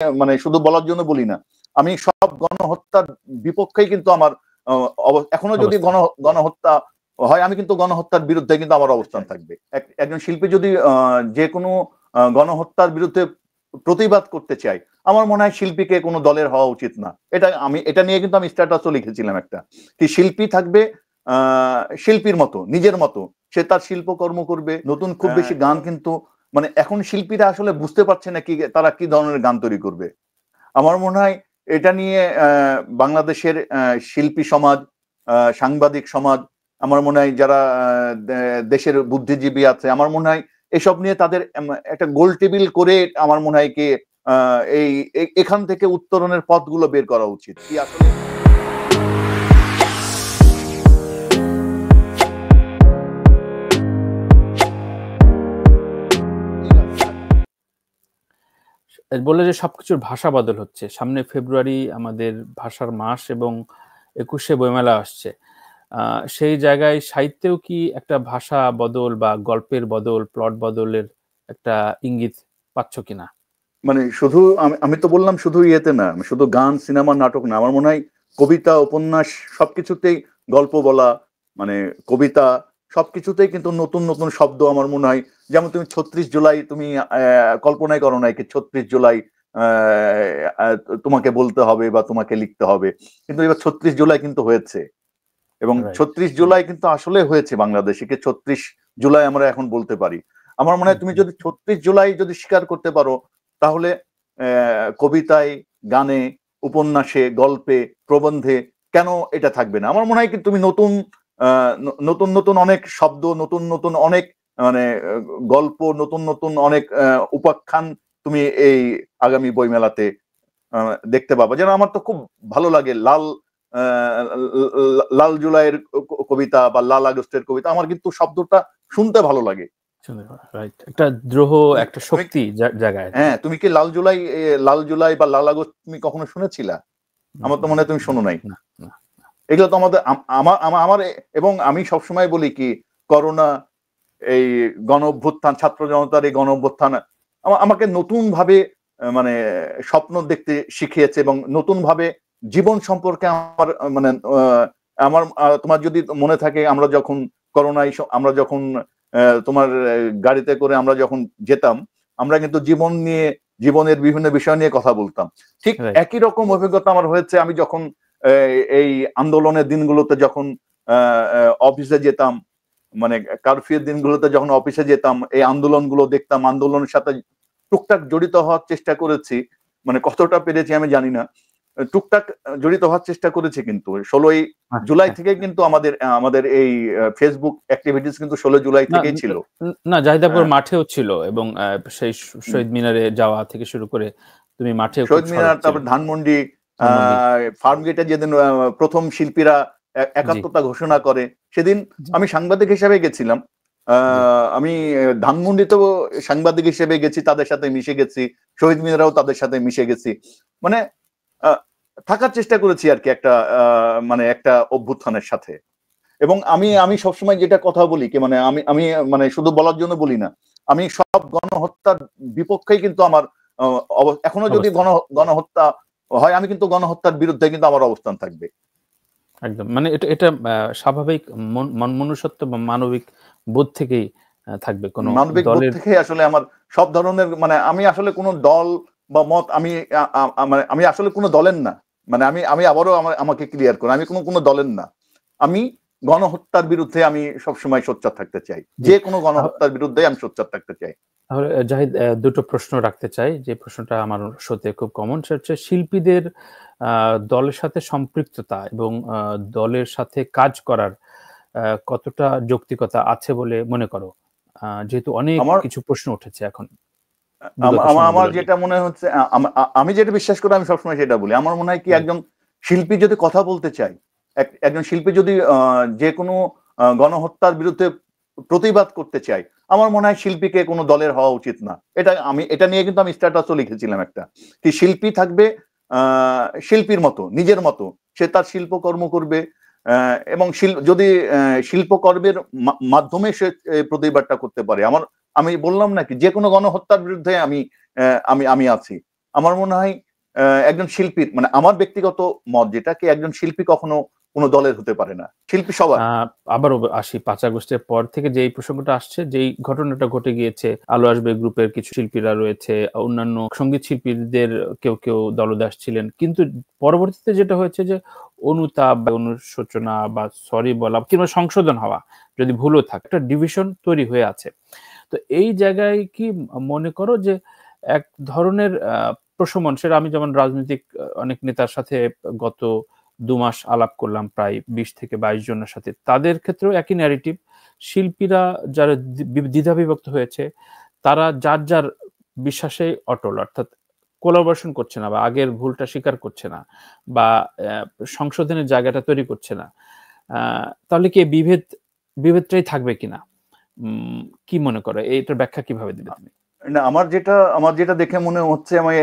মানে শুধু বলার জন্য বলি না, আমি সব গণহত্যার বিপক্ষেই কিন্তু আমার এখনো যদি গণহত্যা হয়, আমি কিন্তু গণহত্যার বিরুদ্ধে কিন্তু আমার অবস্থান থাকবে। একজন শিল্পী যদি যে কোনো গণহত্যার বিরুদ্ধে প্রতিবাদ করতে চাই, আমার মনে হয় শিল্পীকে কোনো দলের হওয়া উচিত না। এটা নিয়ে কিন্তু আমি স্ট্যাটাসও লিখেছিলাম একটা, কি শিল্পী থাকবে শিল্পীর মতো, নিজের মতো, সে তার শিল্পকর্ম করবে। নতুন খুব বেশি গান কিন্তু মানে এখন শিল্পীরা আসলে বুঝতে পারছে না কি তারা কি ধরনের গান তৈরি করবে। আমার মনে হয় এটা নিয়ে বাংলাদেশের শিল্পী সমাজ, সাংবাদিক সমাজ, আমার মনে হয় যারা দেশের বুদ্ধিজীবী আছে, আমার মনে হয় এসব নিয়ে তাদের একটা গোল টেবিল করে আমার মনে হয় কি এই এখান থেকে উত্তরণের পথগুলো বের করা উচিত। কি আসলে বলে যে সবকিছুর ভাষা বদল হচ্ছে। সামনে ফেব্রুয়ারি আমাদের ভাষার মাস এবং ২১শে বইমেলা আসছে। সেই জায়গায় সাহিত্যেও কি একটা ভাষা বদল বা গল্পের বদল, প্লট বদলের একটা ইঙ্গিত পাচ্ছ কিনা? মানে শুধু আমি তো বললাম শুধু ইয়েতে না, শুধু গান, সিনেমা, নাটক না, আমার মনে হয় কবিতা, উপন্যাস সবকিছুতেই গল্প বলা, মানে কবিতা সবকিছুতেই কিন্তু নতুন নতুন শব্দ আমার মনে হয়। যেমন তুমি ৩৬ জুলাই তুমি কল্পনাই করো নাই কি ৩৬ জুলাই তোমাকে বলতে হবে বা তোমাকে লিখতে হবে, কিন্তু এবার ৩৬ জুলাই কিন্তু হয়েছে, এবং ৩৬ জুলাই কিন্তু আসলে হয়েছে বাংলাদেশে, ৩৬ জুলাই আমরা এখন বলতে পারি। আমার মনে হয় তুমি যদি ৩৬ জুলাই যদি স্বীকার করতে পারো, তাহলে কবিতায়, গানে, উপন্যাসে, গল্পে, প্রবন্ধে কেন এটা থাকবে না? আমার মনে হয় কি তুমি নতুন নতুন নতুন অনেক শব্দ, নতুন নতুন অনেক মানে গল্প, নতুন নতুন অনেক উপাখ্যান তুমি এই আগামী বইমেলাতে দেখতে পাবা। যেন আমার তো খুব ভালো লাগে লাল জুলাইয়ের কবিতা বা লাল আগস্টের কবিতা, আমার কিন্তু শব্দটা শুনতে ভালো লাগে। একটা দ্রোহ, একটা শক্তি জায়গায়। হ্যাঁ, তুমি কি লাল জুলাই বা লাল আগস্ট তুমি কখনো শুনেছিলা? আমার তো মনে হয় তুমি শোনো নাই। এগুলো তো আমাদের আমার এবং আমি সবসময় বলি কি করোনা, এই গণ অভ্যুত্থান, ছাত্র জনতার এই গণ অভ্যুত্থান আমাকে নতুন ভাবে মানে স্বপ্ন দেখতে শিখিয়েছে, এবং নতুন ভাবে জীবন সম্পর্কে আমার মানে আমার তোমার যদি মনে থাকে, আমরা যখন করোনায় আমরা যখন তোমার গাড়িতে করে আমরা যখন যেতাম, আমরা কিন্তু জীবন নিয়ে, জীবনের বিভিন্ন বিষয় নিয়ে কথা বলতাম। ঠিক একই রকম অভিজ্ঞতা আমার হয়েছে আমি যখন এই আন্দোলনের দিনগুলোতে যখন অফিসে যেতাম, মানে কারফিউর দিনগুলোতে যখন অফিসে যেতাম, এই আন্দোলনগুলো দেখতাম, আন্দোলনের সাথে টুকটাক জড়িত হওয়ার চেষ্টা করেছি, মানে কতটা পেরেছি আমি জানি না, টুকটাক জড়িত হওয়ার চেষ্টা করেছি। কিন্তু ১৬ই জুলাই থেকে কিন্তু আমাদের এই ফেসবুক অ্যাক্টিভিটিস কিন্তু ১৬ জুলাই থেকেই ছিল। না, জাহিদাপুর মাঠেও ছিল, এবং সেই শহীদ মিনারে যাওয়া থেকে শুরু করে তুমি মাঠে, শহীদ মিনার, তারপর ধানমন্ডি ফার্ম গেটে যেদিন প্রথম শিল্পীরা একাত্মতা ঘোষণা করে, সেদিন আমি সাংবাদিক হিসেবে গেছিলাম। আমি ধানমন্ডিতেও সাংবাদিক হিসেবে গেছি, তাদের সাথে মিশে গেছি, শহীদ মিনারেও তাদের সাথে মিশে গেছি, মানে থাকার চেষ্টা করেছি আর কি একটা মানে একটা অভ্যুত্থানের সাথে। এবং আমি সবসময় যেটা কথা বলি কি মানে আমি মানে শুধু বলার জন্য বলি না, আমি সব গণহত্যার বিপক্ষেই কিন্তু আমার এখনো যদি গণহত্যা হয়, আমি কিন্তু গণহত্যার বিরুদ্ধে কিন্তু আমার অবস্থান থাকবে। একদম, মানে এটা স্বাভাবিক মনুষ্যত্ব বা মানবিক বোধ থেকেই থাকবে। কোন মানবিক বোধ থেকে আসলে আমার সব ধরনের, মানে আমি আসলে কোনো দল বা মত, আমি আসলে কোনো দলের না, মানে আমি আবারও আমাকে ক্লিয়ার করি, আমি কোনো দলের না, আমি গণহত্যার বিরুদ্ধে আমি সবসময় সোচ্চার থাকতে চাই, যে কোনো গণহত্যার বিরুদ্ধে আমি সোচ্চার থাকতে চাই। তাহলে জাহিদ, দুটো প্রশ্ন রাখতে চাই, যে প্রশ্নটা আমার সাথে খুব কমন, সেটা হচ্ছে শিল্পীদের দলের সাথে সম্পৃক্ততা এবং দলের সাথে কাজ করার কতটা যৌক্তিকতা আছে বলে মনে করো, যেহেতু অনেক কিছু প্রশ্ন উঠেছে এখন। আমার যেটা মনে হচ্ছে, আমি যেটা বিশ্বাস করি, আমি সবসময় সেটা বলি, আমার মনে হয় কি একজন শিল্পী যদি কথা বলতে চায়, একজন শিল্পী যদি যে কোনো গণহত্যার বিরুদ্ধে প্রতিবাদ করতে চায়, আমার মনে হয় শিল্পীকে কোনো দলের হওয়া উচিত না। এটা নিয়ে কিন্তু আমি স্ট্যাটাসও লিখেছিলাম একটা, কি শিল্পী থাকবে শিল্পীর মতো, নিজের মতো, সে তার শিল্পকর্ম করবে, এবং যদি শিল্পকর্মের মাধ্যমে সে প্রতিবাদটা করতে পারে। আমি বললাম নাকি যে কোনো গণহত্যার বিরুদ্ধে আমি আছি। আমার মনে হয় একজন শিল্পীর মানে আমার ব্যক্তিগত মত যেটা কি একজন শিল্পী কখনো কোনো দলের হতে পারে না, শিল্পী সবার। আবারও আসি 5 আগস্টের পর থেকে যে এই প্রসঙ্গটা আসছে, যেই ঘটনাটা ঘটে গিয়েছে, আলো আসবে গ্রুপের কিছু শিল্পীরা রয়েছে, অন্যান্য সঙ্গীত শিল্পীদের কেউ দলদাস ছিলেন, কিন্তু পরবর্তীতে যেটা হয়েছে যে অনুতাপ বা অনুশোচনা বা সরি বলা কিংবা সংশোধন হওয়া যদি ভুলও থাকে, একটা ডিভিশন তৈরি হয়ে আছে। তো এই জায়গায় কি মনে করো যে এক ধরনের প্রশমন, সেটা আমি যেমন রাজনৈতিক অনেক নেতার সাথে গত 2 মাস আলাপ করলাম, প্রায় 20 থেকে 22 জনের সাথে, তাদের ক্ষেত্রেও একই ন্যারেটিভ। শিল্পীরা যারা দ্বিধাবিভক্ত হয়েছে, তারা যার যার বিশ্বাসে অটল, অর্থাৎ কোলাবোরেশন করছে না বা আগের ভুলটা স্বীকার করছে না বা সংশোধনের জায়গাটা তৈরি করছে না। তাহলে কি বিভেদটাই থাকবে কিনা, কি মনে করো? এইটার ব্যাখ্যা কিভাবে দিবে তুমি? না, আমার যেটা দেখে মনে হচ্ছে, আমি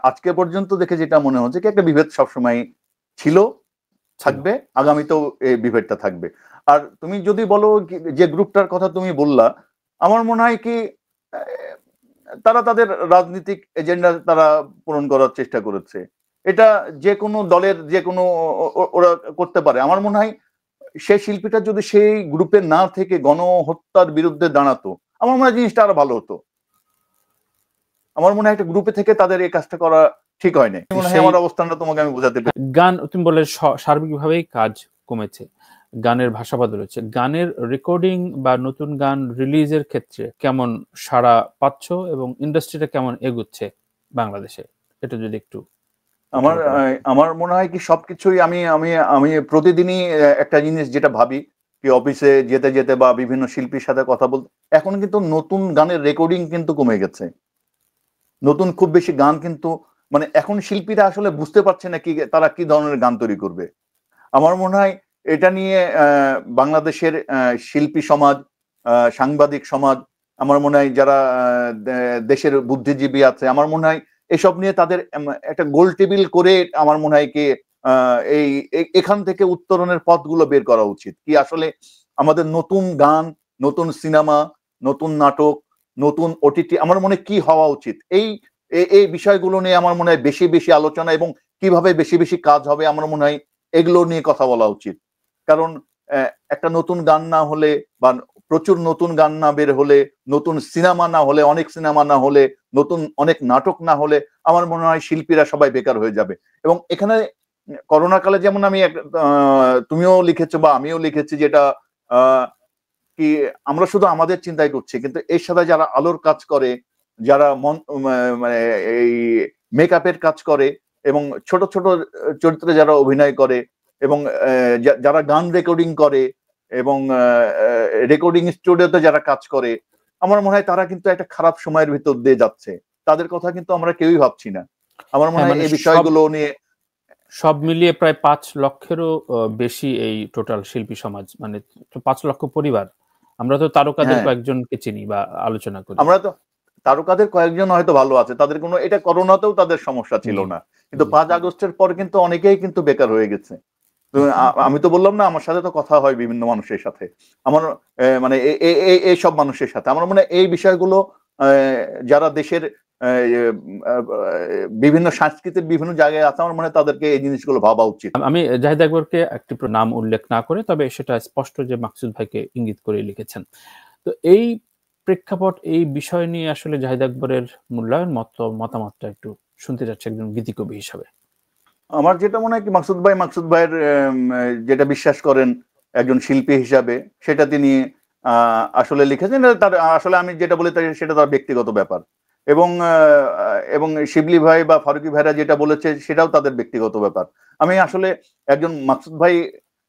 আজকে পর্যন্ত দেখে যেটা মনে হচ্ছে কি একটা বিভেদ সবসময় ছিল, থাকবে, আগামীতেও এই বিভেদটা থাকবে। আর তুমি যদি বলো যে গ্রুপটার কথা তুমি বললা, আমার মনে হয় কি তারা তাদের রাজনৈতিক এজেন্ডা তারা পূরণ করার চেষ্টা করেছে। এটা যে কোনো দলের যে কোনো ওরা করতে পারে। আমার মনে হয় সেই শিল্পীটা যদি সেই গ্রুপে না থেকে গণহত্যার বিরুদ্ধে দাঁড়াতো, আমার মনে হয় জিনিসটা আরো ভালো হতো। আমার মনে হয় একটা গ্রুপে থেকে তাদের এই কাজটা করা ঠিক হয় না। মনে হয় আমার অবস্থানটা তোমাকে আমি বোঝাতে পারি। গান তুমি বলে সার্বিকভাবেই কাজ কমেছে, গানের ভাষা বদলেছে, গানের রেকর্ডিং বা নতুন গান রিলিজের ক্ষেত্রে কেমন সাড়া পাচ্ছ এবং ইন্ডাস্ট্রিটা কেমন এগুচ্ছে বাংলাদেশে, এটা যদি একটু। আমার মনে হয় কি সবকিছুই আমি আমি আমি প্রতিদিনই একটা জিনিস যেটা ভাবি কি অফিসে যেতে যেতে বা বিভিন্ন শিল্পীর সাথে কথা বলতে, এখন কিন্তু নতুন গানের রেকর্ডিং কিন্তু কমে গেছে। নতুন খুব বেশি গান কিন্তু মানে এখন শিল্পীরা আসলে বুঝতে পারছে না কি তারা কি ধরনের গান তৈরি করবে। আমার মনে হয় এটা নিয়ে বাংলাদেশের শিল্পী সমাজ, সাংবাদিক সমাজ, আমার মনে হয় যারা দেশের বুদ্ধিজীবী আছে, আমার মনে হয় এসব নিয়ে তাদের একটা গোল টেবিল করে আমার মনে হয় কি এই এখান থেকে উত্তরণের পথগুলো বের করা উচিত। কি আসলে আমাদের নতুন গান, নতুন সিনেমা, নতুন নাটক, নতুন ওটিটি আমার মনে কি হওয়া উচিত, এই বিষয়গুলো নিয়ে আমার মনে হয় বেশি বেশি আলোচনা এবং কিভাবে বেশি বেশি কাজ হবে আমার মনে হয় এগুলো নিয়ে কথা বলা উচিত। কারণ একটা নতুন গান না হলে বা প্রচুর নতুন গান না বের হলে, নতুন সিনেমা না হলে, অনেক সিনেমা না হলে, নতুন অনেক নাটক না হলে আমার মনে হয় শিল্পীরা সবাই বেকার হয়ে যাবে। এবং এখানে করোনা কালে যেমন আমি তুমিও লিখেছো বা আমিও লিখেছি যেটা কি আমরা শুধু আমাদের চিন্তাই করছি, কিন্তু এর সাথে যারা আলোর কাজ করে, যারা মানে এই মেকআপের কাজ করে এবং ছোট ছোট চরিত্রে যারা অভিনয় করে এবং যারা গান রেকর্ডিং করে এবং রেকর্ডিং স্টুডিওতে যারা কাজ করে, আমার মনে হয় তারা কিন্তু একটা খারাপ সময়ের ভিতর দিয়ে যাচ্ছে। তাদের কথা কিন্তু আমরা কেউই ভাবছি না। আমার মনে হয় এই বিষয়গুলো নিয়ে সব মিলিয়ে প্রায় 5 লক্ষেরও বেশি এই টোটাল শিল্পী সমাজ, মানে 5 লক্ষ পরিবার। আমরা তো তারকাদের কয়েকজনকে চিনি বা আলোচনা করি। আমরা তো তারকাদের কয়েকজন হয়তো ভালো আছে, তাদের কোনো এটা করোনাতেও তাদের সমস্যা ছিল না, কিন্তু 5 আগস্টের পর কিন্তু অনেকেই কিন্তু বেকার হয়ে গেছে। আমি তো বললাম না, আমার সাথে তো কথা হয় বিভিন্ন মানুষের সাথে, আমার মানে এই সব মানুষের সাথে। আমার মনে হয় এই বিষয়গুলো যারা দেশের বিভিন্ন সংস্কৃতির বিভিন্ন জায়গায় আছে, আমার মনে হয় তাদেরকে এই জিনিসগুলো ভাবা উচিত। আমি জাহিদ আকবরকে একটি নাম উল্লেখ না করে, তবে সেটা স্পষ্ট যে মাকসুদ ভাইকে ইঙ্গিত করে লিখেছেন। তো এই প্রেক্ষাপট, এই বিষয় নিয়ে আসলে জাহিদ আকবরের মূল্যায়ন মতামতটা একটু শুনতে চাচ্ছি একজন গীতিকবি হিসাবে। আমার যেটা মনে হয় কি মাকসুদ ভাইয়ের যেটা বিশ্বাস করেন একজন শিল্পী হিসাবে, সেটা তিনি আসলে লিখেছেন। তার আসলে আমি যেটা বলি সেটা তার ব্যক্তিগত ব্যাপার, এবং শিবলি ভাই বা ফারুকি ভাইরা যেটা বলেছে সেটাও তাদের ব্যক্তিগত ব্যাপার। আমি আসলে একজন মাকসুদ ভাই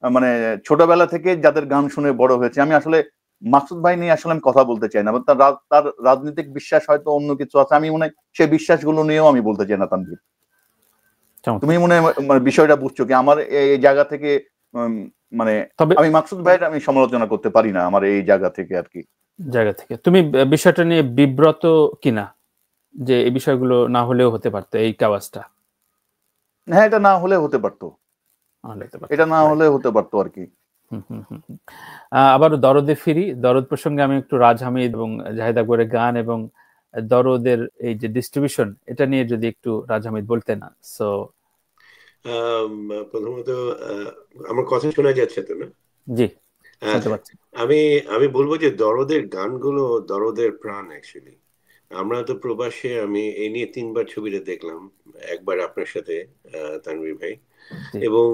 মানে ছোটবেলা থেকে যাদের গান শুনে বড় হয়েছে, আমি আসলে মাকসুদ ভাই নিয়ে আসলে আমি কথা বলতে চাই না। তার রাজনৈতিক বিশ্বাস হয়তো অন্য কিছু আছে, আমি মনে হয় সেই বিশ্বাসগুলো নিয়েও আমি বলতে চাই না। তানভীর, তুমি মনে হয় বিষয়টা বুঝছো কি আমার এই জায়গা থেকে, মানে আমি মাকসুদ ভাইয়ের আমি সমালোচনা করতে পারি না আমার এই জায়গা থেকে আর কি। জায়গা থেকে তুমি বিষয়টা নিয়ে বিব্রত কিনা, যে এই বিষয়গুলো না হলেও হতে পারতো এই কাওয়াজটা? হ্যাঁ, এটা না হলে হতে পারতো, এটা না হলে হতে পারতো আর কি। আবার দরদে ফিরি। দরদ প্রসঙ্গে আমি একটু রাজ হামিদ এবং জাহিদ আকবরের গান এবং দরদের এই যে ডিস্ট্রিবিউশন, এটা নিয়ে যদি একটু রাজ হামিদ বলতেন। সো প্রথমত আমার কথা শোনা যাচ্ছে তো না? জি, শুনতে আচ্ছা, পাচ্ছি। আমি আমি বলবো যে দরদের গানগুলো দরদের প্রাণ অ্যাকচুয়ালি। আমরা তো প্রবাসে, আমি এই নিয়ে 3বার ছবিটা দেখলাম, একবার আপনার সাথে তানভীর ভাই। জি, এবং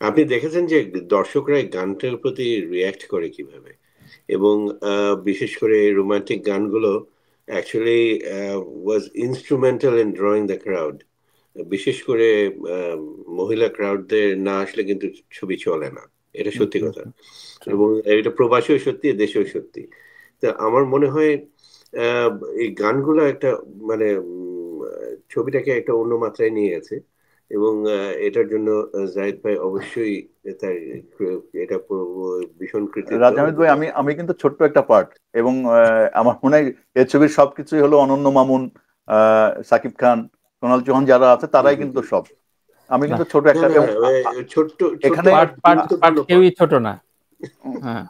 আপনি দেখেছেন যে দর্শকরা এই গানটার প্রতি রিয়্যাক্ট করে কিভাবে, এবং বিশেষ করে রোমান্টিক গানগুলো actually was instrumental in drawing the crowd. বিশেষ করে আহ, মহিলা ক্রাউডদের না আসলে কিন্তু ছবি চলে না, এটা সত্যি কথা। true. এবং এটা প্রবাসীও সত্যি, দেশেও সত্যি। তা আমার মনে হয় আহ, এই গানগুলো একটা মানে ছবিটাকে একটা অন্য মাত্রায় নিয়ে গেছে। এবং এটার জন্য জাহিদ ভাই অবশ্যই তার এটা ভীষণ কৃতিত্ব। রাজ হামিদ ভাই, আমি আমি কিন্তু ছোট্ট একটা পার্ট, এবং আমার মনে হয় এই ছবির সবকিছুই হলো অনন্য মামুন, সাকিব খান, সোনাল চৌহান যারা আছে তারাই কিন্তু সব। আমি কিন্তু ছোট না একটা, না, এবং ছোট্ট ছোট্ট এখানে পার্ট পার্ট পার্ট গুরুত্বপূর্ণ কেউই ছোট না। হ্যাঁ,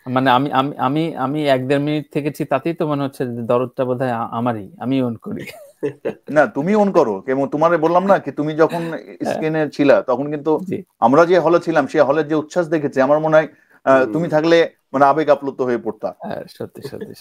মানে আমি আমি আমি আমি 1-1.5 মিনিট থেকেছি, তাতেই তো মনে হচ্ছে যে দরদটা বোধহয় আমারই, আমি অন করি। না, তুমি অন করো, এবং তোমারে বললাম না কি, তুমি যখন স্ক্রিনে ছিলা তখন কিন্তু জি, আমরা যে হলে ছিলাম, সেই হলের যে উচ্ছ্বাস দেখেছি, আমার মনে হয় তুমি থাকলে মানে আবেগ আপ্লুত হয়ে পড়তা। সত্যি সত্যি।